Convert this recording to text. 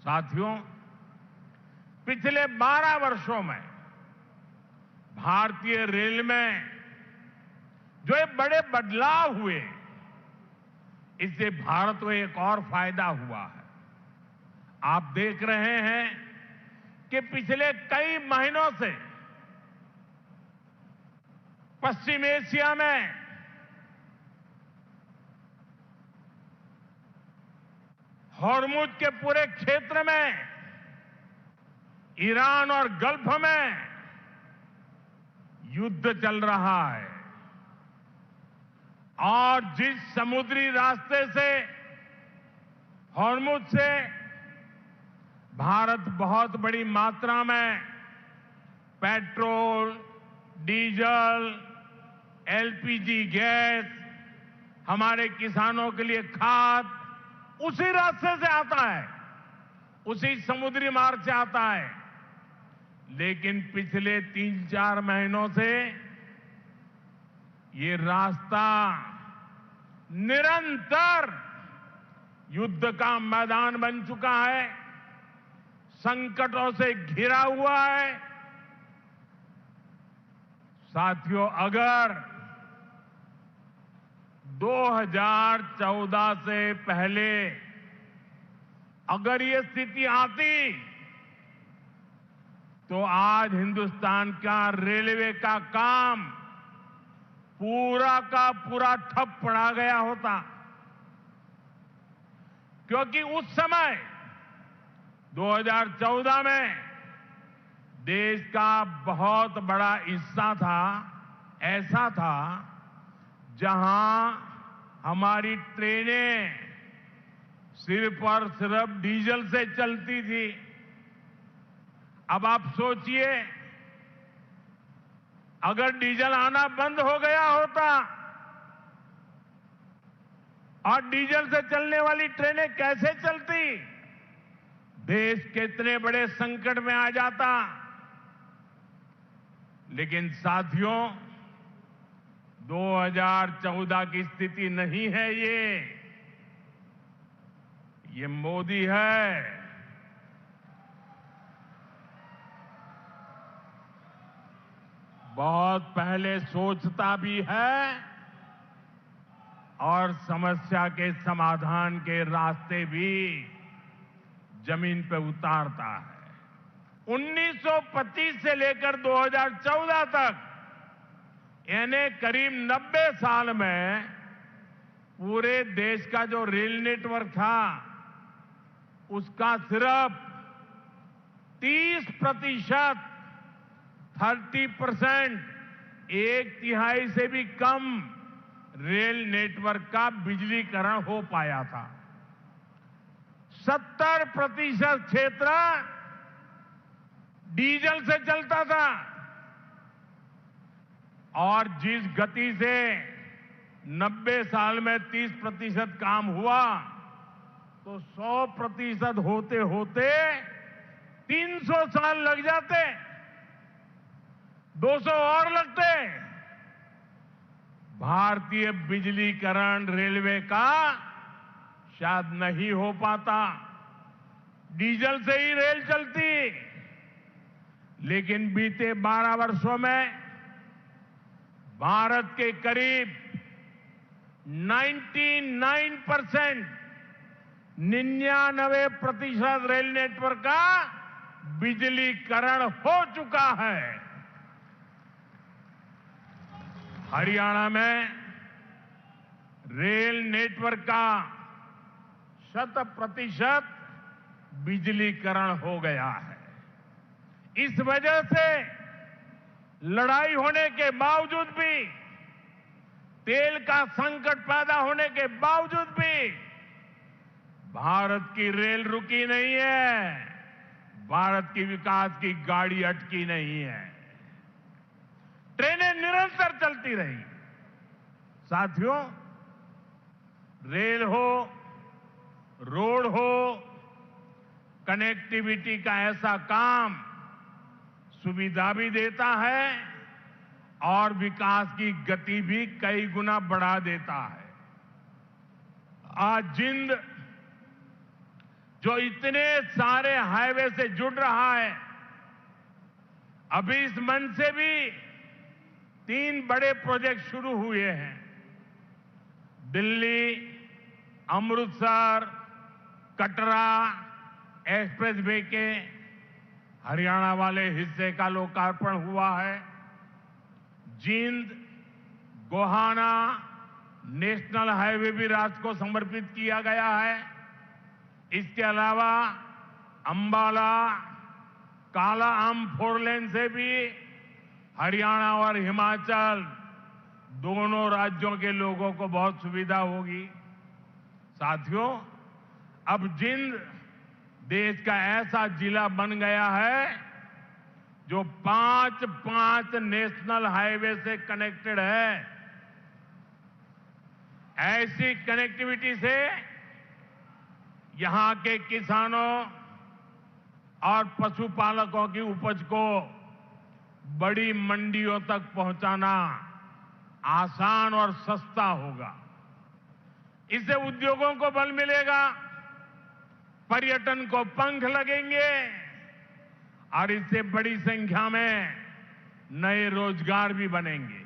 साथियों, पिछले 12 वर्षों में भारतीय रेल में जो ये बड़े बदलाव हुए, इससे भारत को एक और फायदा हुआ है। आप देख रहे हैं कि पिछले कई महीनों से पश्चिम एशिया में हॉर्मुज के पूरे क्षेत्र में, ईरान और गल्फ में युद्ध चल रहा है और जिस समुद्री रास्ते से, हॉर्मुज से भारत बहुत बड़ी मात्रा में पेट्रोल, डीजल, एलपीजी गैस, हमारे किसानों के लिए खाद उसी रास्ते से आता है, उसी समुद्री मार्ग से आता है। लेकिन पिछले 3-4 महीनों से ये रास्ता निरंतर युद्ध का मैदान बन चुका है, संकटों से घिरा हुआ है। साथियों, अगर 2014 से पहले अगर ये स्थिति आती तो आज हिंदुस्तान का रेलवे का काम पूरा का पूरा ठप पड़ा गया होता, क्योंकि उस समय 2014 में देश का बहुत बड़ा हिस्सा था, ऐसा था जहां हमारी ट्रेनें सिर्फ और सिर्फ डीजल से चलती थी। अब आप सोचिए, अगर डीजल आना बंद हो गया होता और डीजल से चलने वाली ट्रेनें कैसे चलती, देश कितने बड़े संकट में आ जाता। लेकिन साथियों, 2014 की स्थिति नहीं है ये मोदी है। बहुत पहले सोचता भी है और समस्या के समाधान के रास्ते भी जमीन पे उतारता है। 1925 से लेकर 2014 तक, यानी करीब 90 साल में पूरे देश का जो रेल नेटवर्क था, उसका सिर्फ 30%, 30%, 1/3 से भी कम रेल नेटवर्क का बिजलीकरण हो पाया था। 70% क्षेत्र डीजल से चलता था और जिस गति से 90 साल में 30% काम हुआ, तो 100% होते होते 300 साल लग जाते, 200 और लगते। भारतीय बिजलीकरण रेलवे का शायद नहीं हो पाता, डीजल से ही रेल चलती। लेकिन बीते 12 वर्षों में भारत के करीब 99% रेल नेटवर्क का बिजलीकरण हो चुका है। हरियाणा में रेल नेटवर्क का 100% बिजलीकरण हो गया है। इस वजह से लड़ाई होने के बावजूद भी, तेल का संकट पैदा होने के बावजूद भी भारत की रेल रुकी नहीं है, भारत की विकास की गाड़ी अटकी नहीं है, ट्रेनें निरंतर चलती रही। साथियों, रेल हो, रोड हो, कनेक्टिविटी का ऐसा काम सुविधा भी देता है और विकास की गति भी कई गुना बढ़ा देता है। आज जिंद जो इतने सारे हाईवे से जुड़ रहा है, अभी इस मंथ से भी 3 बड़े प्रोजेक्ट शुरू हुए हैं। दिल्ली, अमृतसर, कटरा एक्सप्रेस वे के हरियाणा वाले हिस्से का लोकार्पण हुआ है। जींद गोहाना नेशनल हाईवे भी राष्ट्र को समर्पित किया गया है। इसके अलावा अंबाला काला आम 4 लेन से भी हरियाणा और हिमाचल दोनों राज्यों के लोगों को बहुत सुविधा होगी। साथियों, अब जींद देश का ऐसा जिला बन गया है जो 5 नेशनल हाईवे से कनेक्टेड है। ऐसी कनेक्टिविटी से यहां के किसानों और पशुपालकों की उपज को बड़ी मंडियों तक पहुंचाना आसान और सस्ता होगा। इससे उद्योगों को बल मिलेगा, पर्यटन को पंख लगेंगे और इससे बड़ी संख्या में नए रोजगार भी बनेंगे।